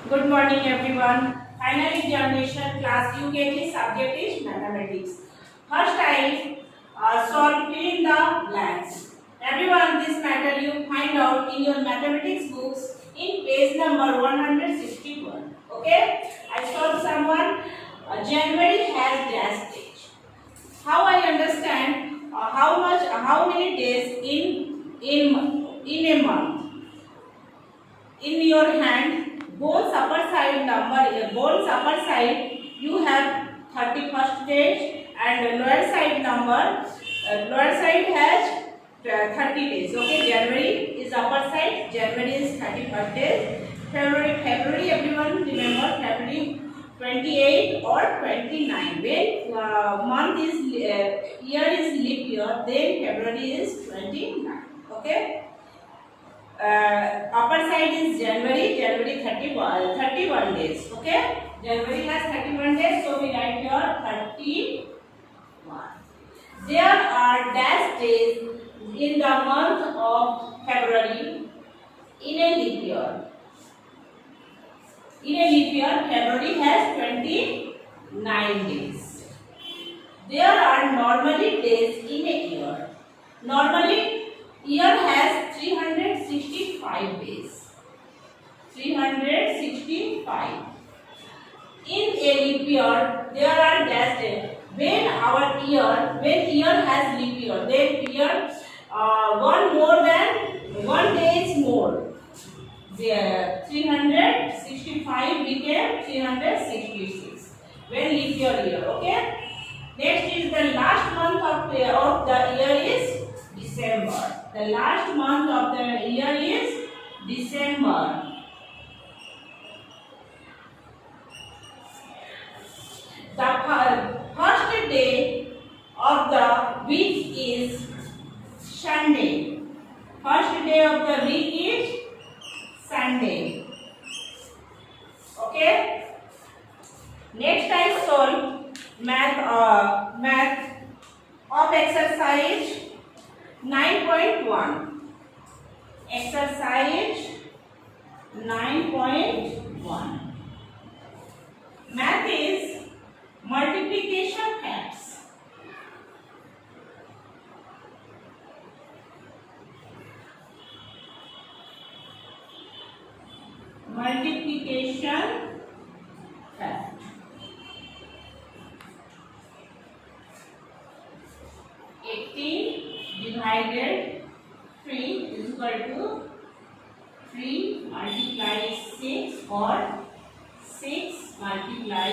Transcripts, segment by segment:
Good morning everyone. Final examination class UKG subject is mathematics. First I solve fill in the blanks. Everyone, this matter you find out in your mathematics books in page number 161. Okay? I solve someone. January has dash date. How I understand how many days in a month. In your hand, bones upper side you have 31st days and lower side lower side has 30 days. Okay, January is upper side, January is 31st days. February everyone remember February 28 or 29. When month is year is leap year, then February is 29. Okay. Upper side is January 31 days. Okay, January has 31 days, so we write here 31. There are dash days in the month of February in a leap year. In a leap year, February has 29 days. There are normally days in a year. Normally year has 365 days. 365. In a leap year, there are dash days. When year has leap year, then year one day is more. There 365 became 366 when leap year. Okay. Next is the last month of the year is December. The last month of the year is December. The first day of the week is Sunday. First day of the week is Sunday. Okay. Next I solve math of exercise 9.1. Exercise 9.1. Math is multiplication facts. Multiplication fact. 18 divided 3 is equal to 3 multiply 6 or 6 multiply 3.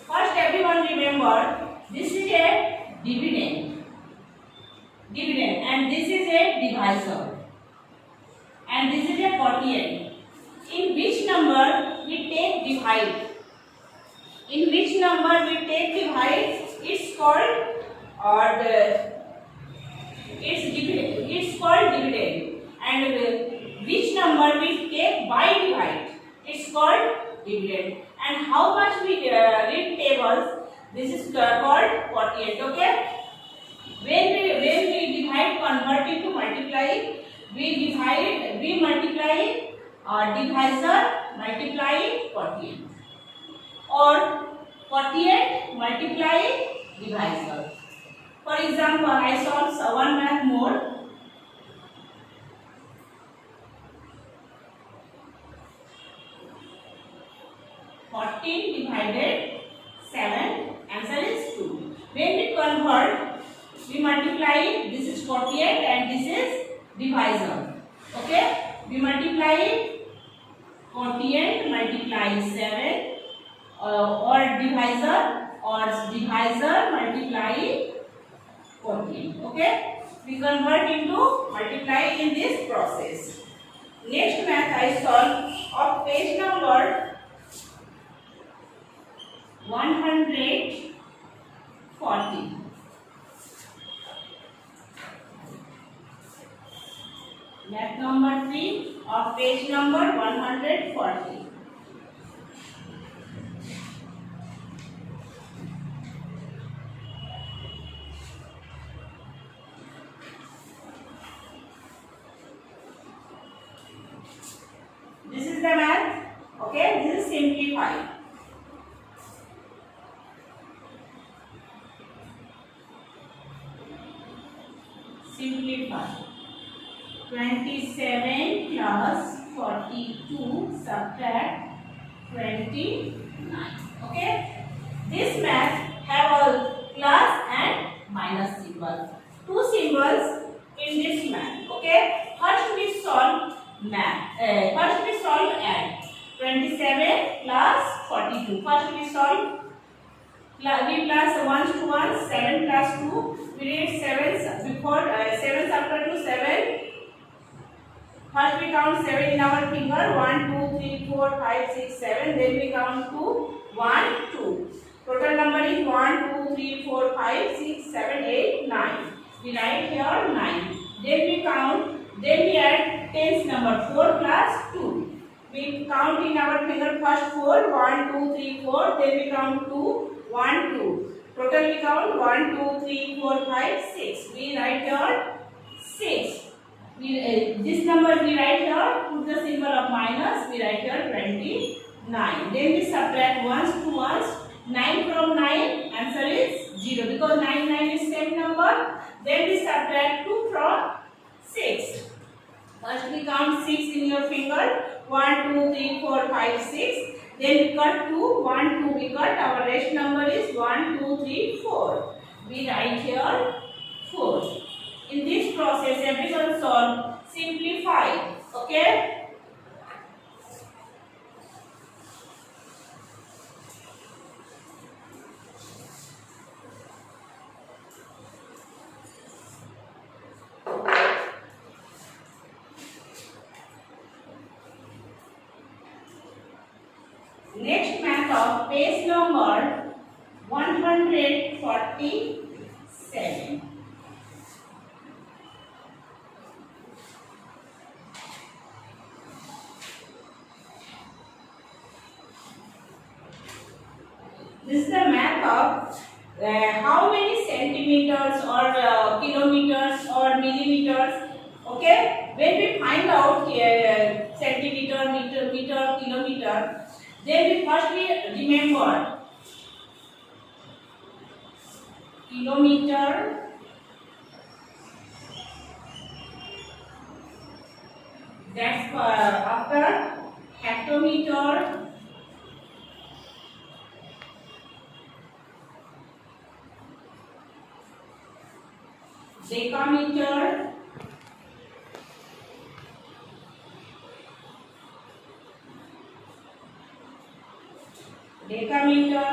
First everyone remember, this is a dividend and this is a divisor and this is a quotient. In which number we take divide? In which number we take divide? It's called it's called dividend. And which number we take by divide? It's called dividend. And how much we read tables? This is called quotient. Okay. When we divide, convert into multiply. We multiply divisor multiply quotient, or quotient multiply divisor. For example, I solve one math more. (14) divided 7, answer is 2. When we convert, we multiply, this is quotient and this is divisor. Okay, we multiply quotient multiply 7 or divisor multiply quotient. Okay, we convert into multiply in this process. Next math I solve of page number 140. Math number 3 of page number 140. the math. Okay, this is simplify. Simplify. 27 plus 42 subtract 29. Okay. This math have a plus and minus symbol. Two symbols in this math. Okay. First we solve math. First we solve add. 27 plus 42. First we solve. We plus 1 to 1. 7 plus 2. We read 7 before 7 after 2 7. First we count 7 in our finger. 1, 2, 3, 4, 5, 6, 7. Then we count 2. 1, 2. Total number is 1, 2, 3, 4, 5, 6, 7, 8, 9. We write here 9. Then we count. Then we add tens number 4 plus 2. We count in our finger first 4. 1, 2, 3, 4. Then we count 2. 1, 2. Total we count 1, 2, 3, 4, 5, 6. We write here 6. This number we write here, put the symbol of minus, we write here 29. Then we subtract ones to ones. 9 from 9, answer is 0 because 9 is same number. Then we subtract 2 from 6. First we count 6 in your finger. 1, 2, 3, 4, 5, 6. Then we cut 2. 1, 2 we cut. Our rest number is 1, 2, 3, 4. We write here 4. In this process, everyone solve, simplify. Okay? Next math of page number 147. This is the math of how many centimeters or kilometers or millimeters. Okay, when we find out centimeter, meter, kilometer, then we firstly remember kilometer, that's after hectometer, decameter,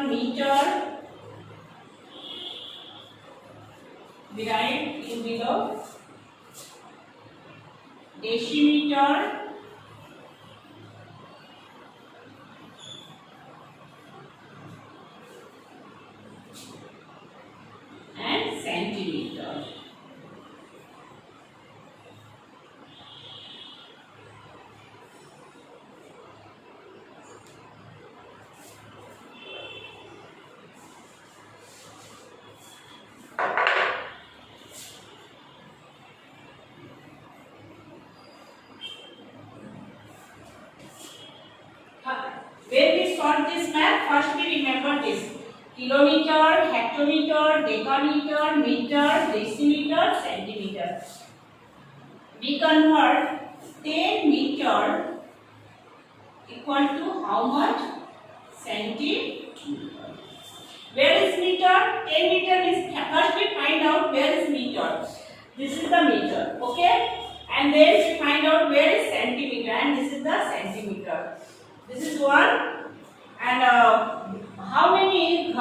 meter, we write in below, decimeter, and centimeter. When we solve this math, first we remember this: kilometer, hectometer, decameter, meter, decimeter, centimeter. We convert 10 meter equal to how much? Centimeter. Where is meter? 10 meter is, first we find out where is meter. This is the meter, okay? And then we find out where is centimeter, and this is the centimeter. This is one, and how many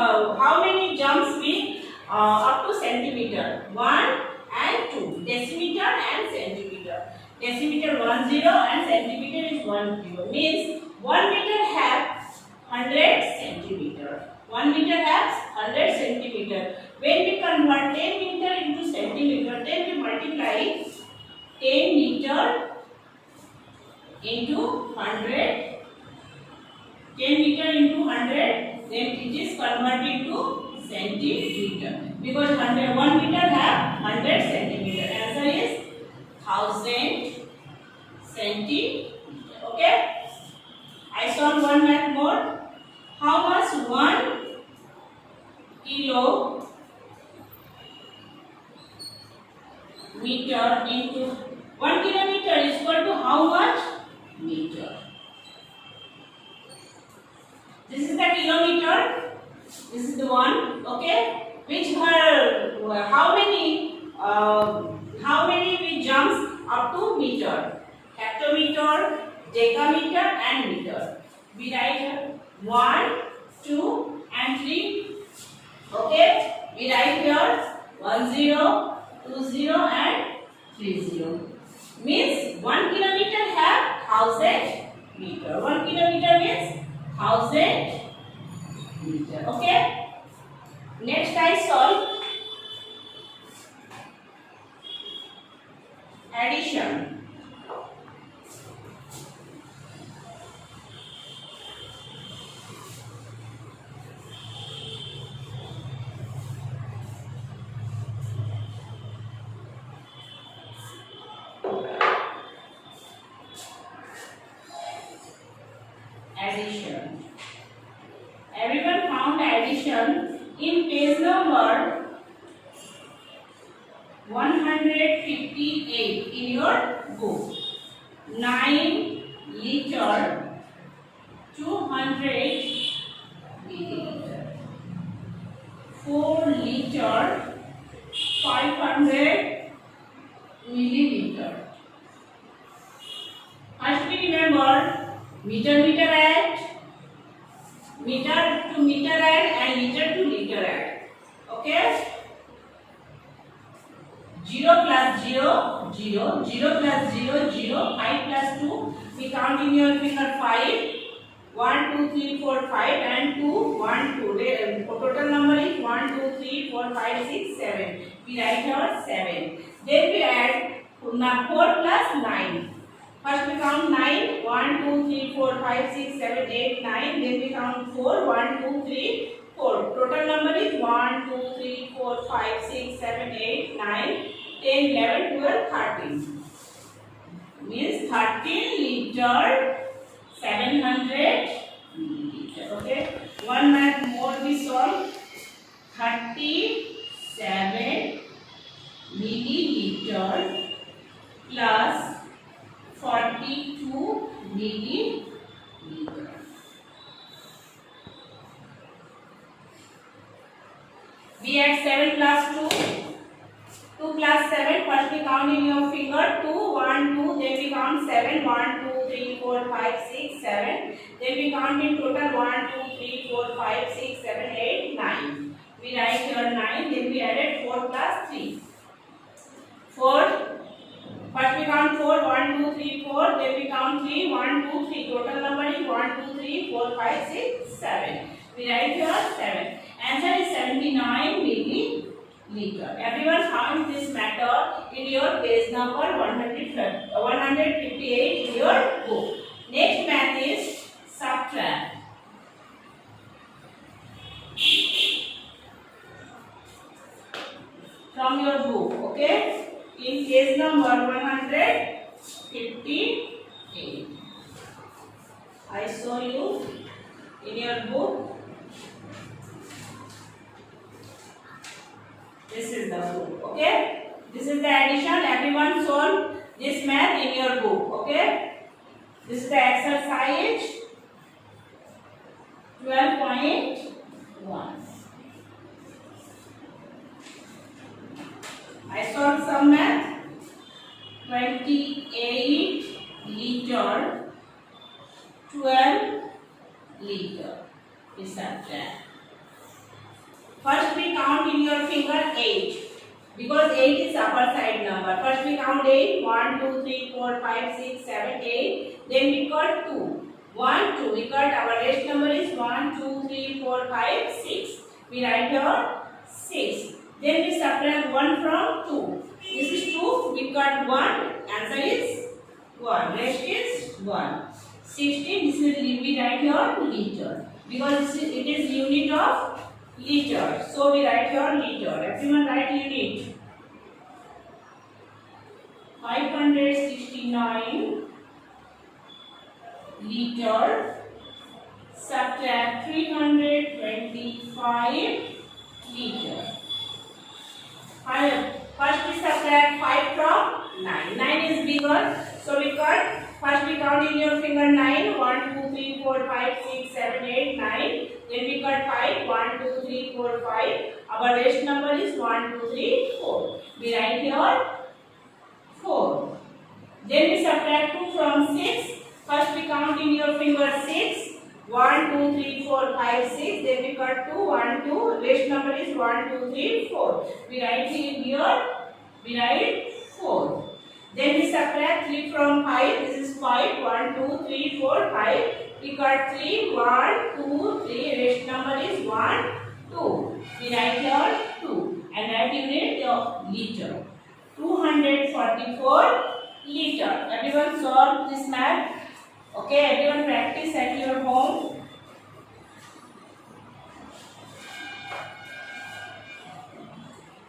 jumps we up to centimeter? 1 and 2. Decimeter and centimeter. Decimeter 1 0 and centimeter is 1 0. Means 1 meter have 100 centimeter. 1 meter has 100 centimeter. When we convert 10 meter into centimeter, then we multiply 10 meter into 100. 10 meter into 100, then it is converted to centimeter. Because 1 meter have 100 centimeter. Answer is 1000 centimeter. Okay. one math more. How much 1 kilometer into 1 kilometer is equal to how much meter? This is the kilometer. This is the one. Okay. Which how many we jumps up to meter? Hectometer, decameter, and meter. We write here 1, 2, and 3. Okay. We write here 10, 20, and 30. Means 1 kilometer have 1000 meter. 1 kilometer means 1000 meter. Okay. Next I solve addition. Addition. Everyone found addition in page number 158 in your book. 9 liter 200 milliliter. 4 liter 500 milliliter. First we remember meter add, meter to meter add, and liter to liter add. Okay. 0 plus 0, 0, 0 plus 0, 0, 5 plus 2. We count in your finger 5. 1, 2, 3, 4, 5, and 2, 1, 2. The total number is 1, 2, 3, 4, 5, 6, 7. We write here 7. Then we add 4 plus 9. First we count 9. 1, 2, 3, 4, 5, 6, 7, 8, 9. Then we count 4. 1, 2, 3, 4. Total number is 1, 2, 3, 4, 5, 6, 7, 8, 9, 10, 11, 12, 13. Means 13 liter 700 milliliter. Okay. One math more we solve. 37 milliliter plus 42 milliliter. We add 7 plus 2. 2 plus 7. First we count in your finger 2, 1, 2. Then we count 7. 1, 2, 3, 4, 5, 6, 7. Then we count in total 1, 2, 3, 4, 5, 6, 7, 8, 9. We write here 9. Then we added 4 plus 3. 4. First we count 4. 1, 2, 3, 4. Then we count 3. 1, 2, 3. Total number is 1, 2, 3, 4, 5, 6, 7. We write here 7. Answer is 79 milliliter. Everyone found this matter in your page number 158 in your book. Next math is subtract. From your book, okay? In page number 158. I show you in your book. This is the book, okay? This is the addition. Everyone solve this math in your book, okay? This is the exercise 12.1. I solved some math. 28 liter 12 liter is subtract. First we count in your finger 8 because 8 is upper side number. First we count 8. 1, 2, 3, 4, 5, 6, 7, 8. Then we cut 2. 1, 2. We cut our rest number is 1, 2, 3, 4, 5, 6. We write here 6. Then we subtract 1 from 2. This is 2. We cut 1. Answer is 1. Rest is 1. 16. This is we write here liter because it is unit of liter. So we write here liter. Everyone write unit. 569 liter subtract 325 liter. First we subtract 5 from 9. 9 is bigger, so we cut. First we count in your finger 9. 1, 2, 3, 4, 5, 6, 7, 8, 9. Then we cut 5. 1, 2, 3, 4, 5. Our rest number is 1, 2, 3, 4. We write here 4. Then we subtract 2 from 6. First we count in your finger 6. 1, 2, 3, 4, 5, 6. Then we cut 2. 1, 2. Rest number is 1, 2, 3, 4. We write here. We write 4. Then we subtract 3 from 5. This is 5. 1, 2, 3, 4, 5. We cut 3. 1, 2, 3. Rest number is 1, 2. We write here 2. And that unit of liter. 244 liter. Everyone solve this math. Okay, everyone practice at your home.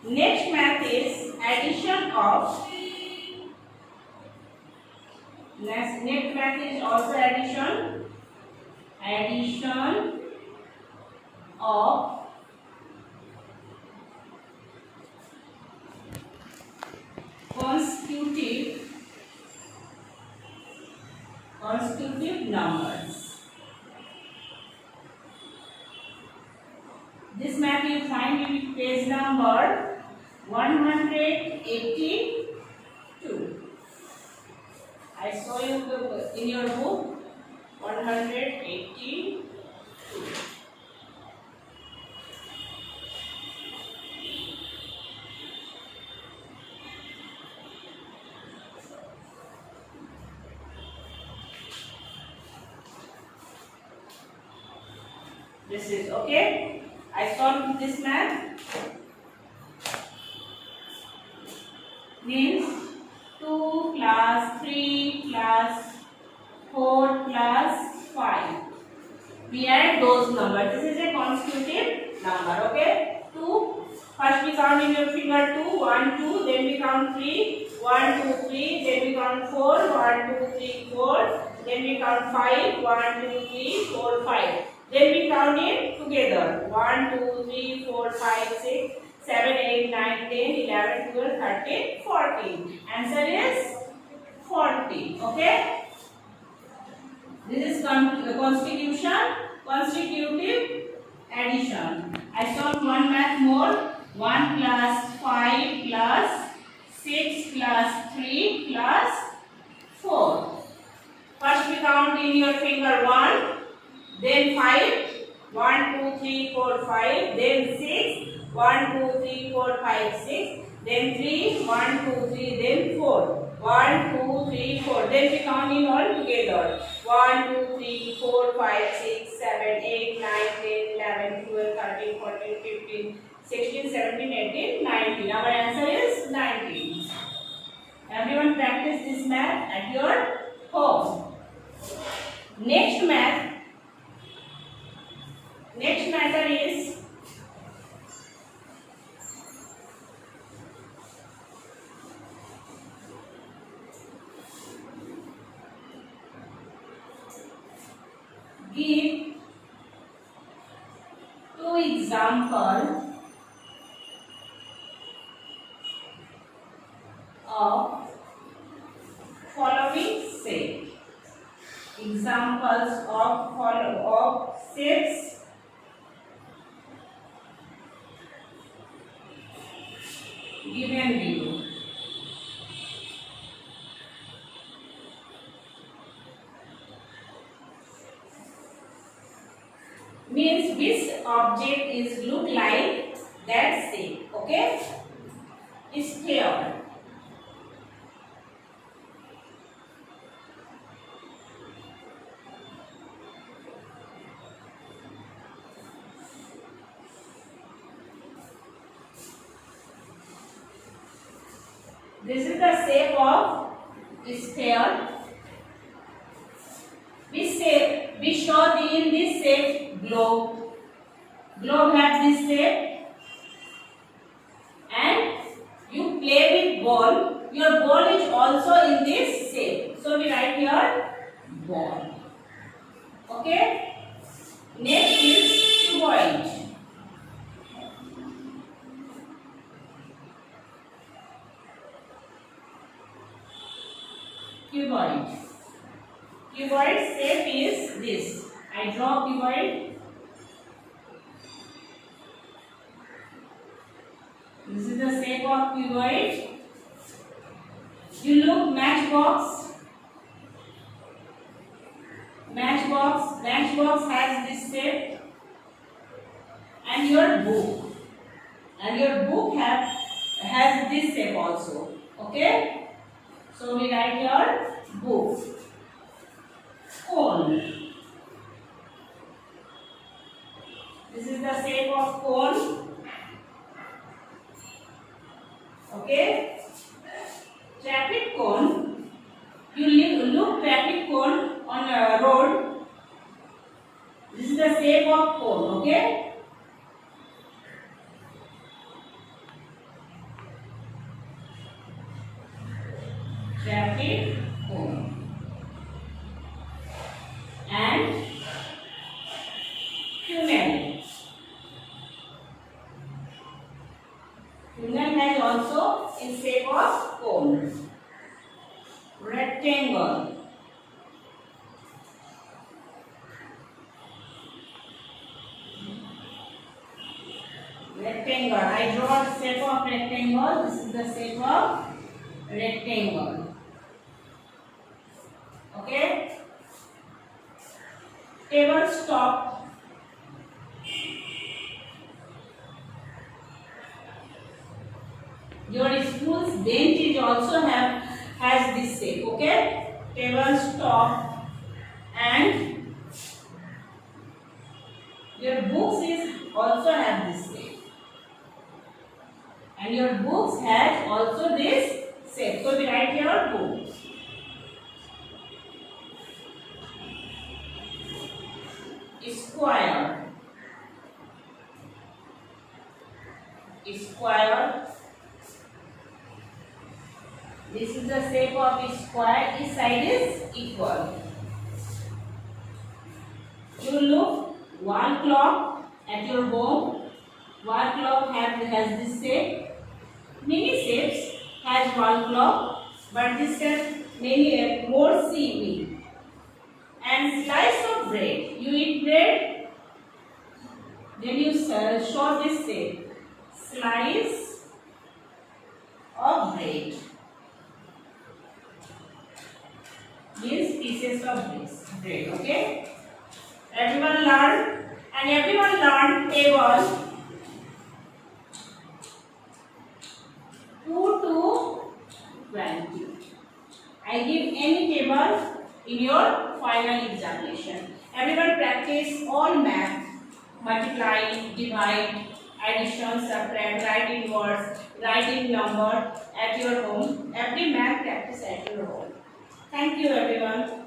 Next math is addition of. Next math is also addition. Addition of consecutive numbers. This math you find in page number 182. I show you in your book 182. This is okay. I solved this math. Means 2 plus 3 plus 4 plus 5. We add those numbers. This is a consecutive number. Okay. 2. First we count in your finger 2. 1, 2. Then we count 3. 1, 2, 3. Then we count 4. 1, 2, 3, 4. Then we count 5. 1, 2, 3, 4, 5. Then we count it together. 1, 2, 3, 4, 5, 6, 7, 8, 9, 10, 11, 12, 13, 14. Answer is 40. Okay. This is constitutive addition. I solved one math more. 1 plus 5 plus 6 plus 3 plus 4. First we count in your finger 1. Then 5, 1, 2, 3, 4, 5, then 6, 1, 2, 3, 4, 5, 6, then 3, 1, 2, 3, then 4, 1, 2, 3, 4, then we count in all together, 1, 2, 3, 4, 5, 6, 7, 8, 9, 10, 11, 12, 13, 14, 15, 16, 17, 18, 19. Our answer is 19. Everyone practice this math at your home. Next matter is give 2 examples of following shape. Examples of shapes given below. Means which object is look like that shape. Okay, sphere. This is the shape of sphere. We show in this shape globe. Globe has this shape, and you play with ball. Your ball is also in this shape. So we write here ball. Okay. Next is cuboid. Cuboid. Cuboid shape is this. I draw cuboid. This is the shape of cuboid. You look matchbox. Matchbox has this shape. And your book. And your book has this shape also. Okay? So we write your book. Cone. This is the shape of cone. Okay? Traffic cone. You look traffic cone on a road. This is the shape of cone. Okay? Traffic cone. And tunnel. Tunnel has also in shape of cone. Rectangle. Rectangle. I draw the shape of rectangle. This is the shape of rectangle. Okay. Table top. Your school's bench is also has this shape. Okay. Table top. And your books is also have this shape. And your books has also this shape. So we write here book. Square. Square. This is the shape of a square. Each side is equal. You look wall clock at your home. Wall clock has this shape. Many shapes has wall clock, but this has many more CV. And slice of bread. You eat bread, then you show this shape. Slice of bread. Means pieces of bread. Okay? Everyone learned table 2 to 20. I give any table in your final examination. Everyone practice all math, multiply, divide, addition, subtract, write in words, write in number at your home. Every math practice at your home. Thank you everyone.